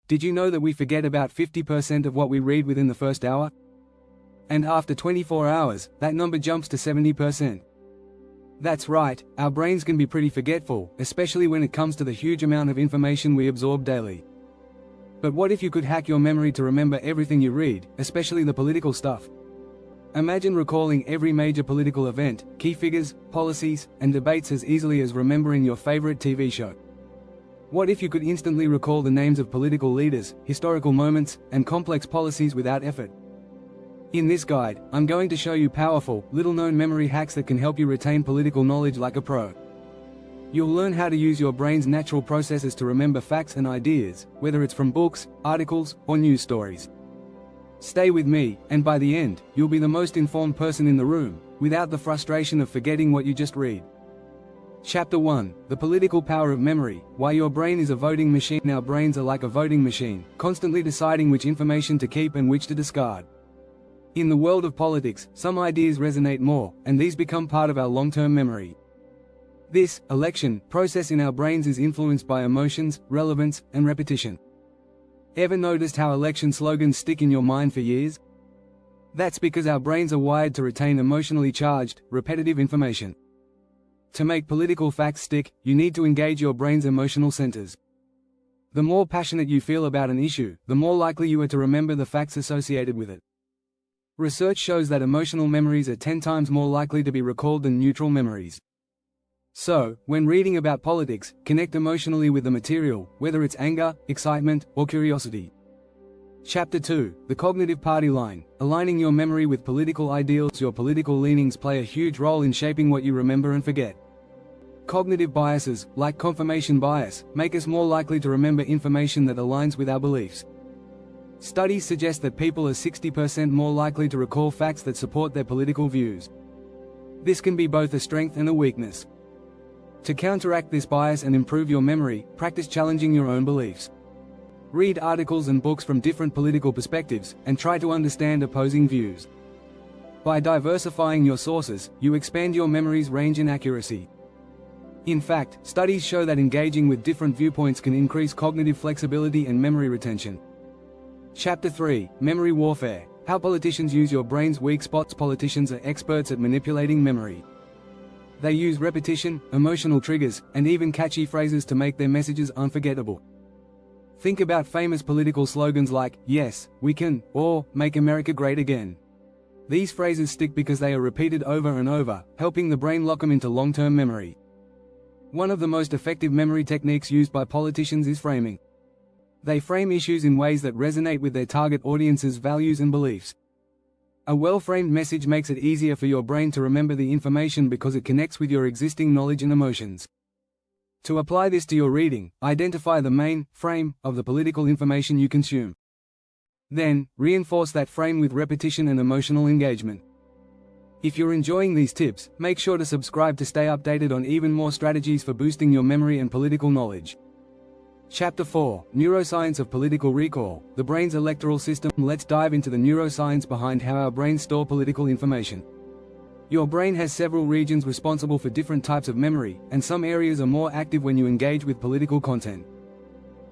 Did you know that we forget about 50% of what we read within the first hour? And after 24 hours, that number jumps to 70%. That's right, our brains can be pretty forgetful, especially when it comes to the huge amount of information we absorb daily. But what if you could hack your memory to remember everything you read, especially the political stuff? Imagine recalling every major political event, key figures, policies, and debates as easily as remembering your favorite TV show. What if you could instantly recall the names of political leaders, historical moments, and complex policies without effort? In this guide, I'm going to show you powerful, little-known memory hacks that can help you retain political knowledge like a pro. You'll learn how to use your brain's natural processes to remember facts and ideas, whether it's from books, articles, or news stories. Stay with me, and by the end, you'll be the most informed person in the room, without the frustration of forgetting what you just read. Chapter 1: The Political Power of Memory. Why your brain is a voting machine. Our brains are like a voting machine, constantly deciding which information to keep and which to discard. In the world of politics, some ideas resonate more, and these become part of our long-term memory. This election process in our brains is influenced by emotions, relevance, and repetition. Ever noticed how election slogans stick in your mind for years? That's because our brains are wired to retain emotionally charged, repetitive information. To make political facts stick, you need to engage your brain's emotional centers. The more passionate you feel about an issue, the more likely you are to remember the facts associated with it. Research shows that emotional memories are 10 times more likely to be recalled than neutral memories. So, when reading about politics, connect emotionally with the material, whether it's anger, excitement, or curiosity. Chapter 2: The Cognitive Party Line. Aligning your memory with political ideals. Your political leanings play a huge role in shaping what you remember and forget. Cognitive biases, like confirmation bias, make us more likely to remember information that aligns with our beliefs. Studies suggest that people are 60% more likely to recall facts that support their political views. This can be both a strength and a weakness. To counteract this bias and improve your memory, practice challenging your own beliefs. Read articles and books from different political perspectives, and try to understand opposing views. By diversifying your sources, you expand your memory's range and accuracy. In fact, studies show that engaging with different viewpoints can increase cognitive flexibility and memory retention. Chapter 3: Memory Warfare. How politicians use your brain's weak spots. Politicians are experts at manipulating memory. They use repetition, emotional triggers, and even catchy phrases to make their messages unforgettable. Think about famous political slogans like, "Yes, we can," or "Make America Great Again." These phrases stick because they are repeated over and over, helping the brain lock them into long-term memory. One of the most effective memory techniques used by politicians is framing. They frame issues in ways that resonate with their target audience's values and beliefs. A well-framed message makes it easier for your brain to remember the information because it connects with your existing knowledge and emotions. To apply this to your reading, identify the main frame of the political information you consume. Then, reinforce that frame with repetition and emotional engagement. If you're enjoying these tips, make sure to subscribe to stay updated on even more strategies for boosting your memory and political knowledge. Chapter 4: Neuroscience of Political Recall. The brain's electoral system. Let's dive into the neuroscience behind how our brains store political information. Your brain has several regions responsible for different types of memory, and some areas are more active when you engage with political content.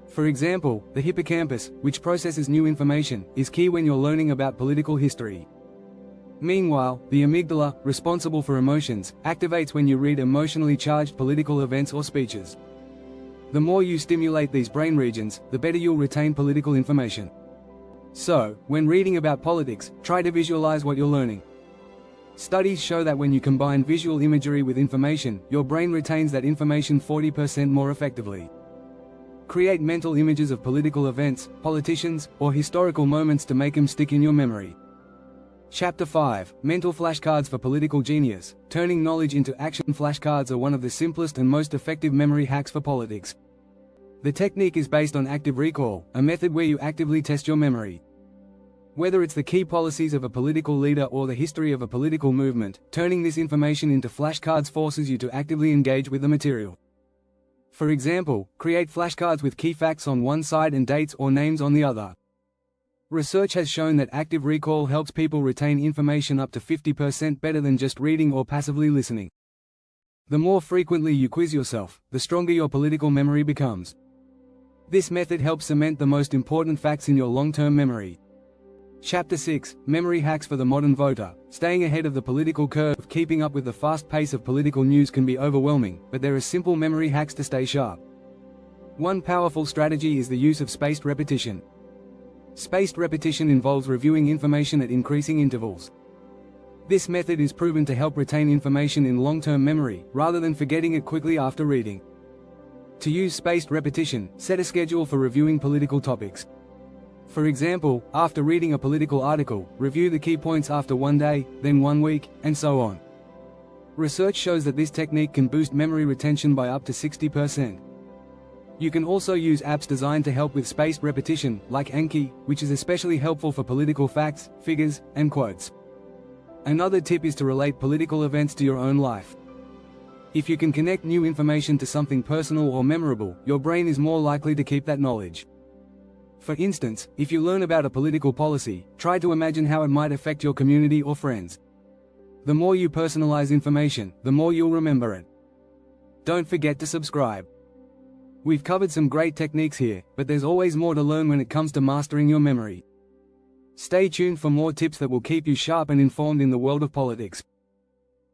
For example, the hippocampus, which processes new information, is key when you're learning about political history. Meanwhile, the amygdala, responsible for emotions, activates when you read emotionally charged political events or speeches. The more you stimulate these brain regions, the better you'll retain political information. So, when reading about politics, try to visualize what you're learning. Studies show that when you combine visual imagery with information, your brain retains that information 40% more effectively. Create mental images of political events, politicians, or historical moments to make them stick in your memory. Chapter 5: Mental Flashcards for Political Genius. Turning knowledge into action. Flashcards are one of the simplest and most effective memory hacks for politics. The technique is based on active recall, a method where you actively test your memory. Whether it's the key policies of a political leader or the history of a political movement, turning this information into flashcards forces you to actively engage with the material. For example, create flashcards with key facts on one side and dates or names on the other. Research has shown that active recall helps people retain information up to 50% better than just reading or passively listening. The more frequently you quiz yourself, the stronger your political memory becomes. This method helps cement the most important facts in your long-term memory. Chapter 6: Memory Hacks for the Modern Voter. Staying ahead of the political curve. Keeping up with the fast pace of political news can be overwhelming, but there are simple memory hacks to stay sharp. One powerful strategy is the use of spaced repetition. Spaced repetition involves reviewing information at increasing intervals. This method is proven to help retain information in long-term memory, rather than forgetting it quickly after reading. To use spaced repetition, set a schedule for reviewing political topics. For example, after reading a political article, review the key points after 1 day, then 1 week, and so on. Research shows that this technique can boost memory retention by up to 60%. You can also use apps designed to help with spaced repetition, like Anki, which is especially helpful for political facts, figures, and quotes. Another tip is to relate political events to your own life. If you can connect new information to something personal or memorable, your brain is more likely to keep that knowledge. For instance, if you learn about a political policy, try to imagine how it might affect your community or friends. The more you personalize information, the more you'll remember it. Don't forget to subscribe. We've covered some great techniques here, but there's always more to learn when it comes to mastering your memory. Stay tuned for more tips that will keep you sharp and informed in the world of politics.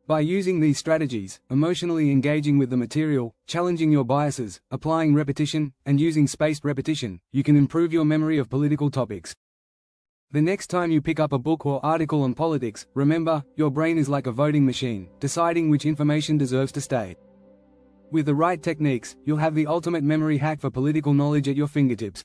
By using these strategies, emotionally engaging with the material, challenging your biases, applying repetition, and using spaced repetition, you can improve your memory of political topics. The next time you pick up a book or article on politics, remember, your brain is like a voting machine, deciding which information deserves to stay. With the right techniques, you'll have the ultimate memory hack for political knowledge at your fingertips.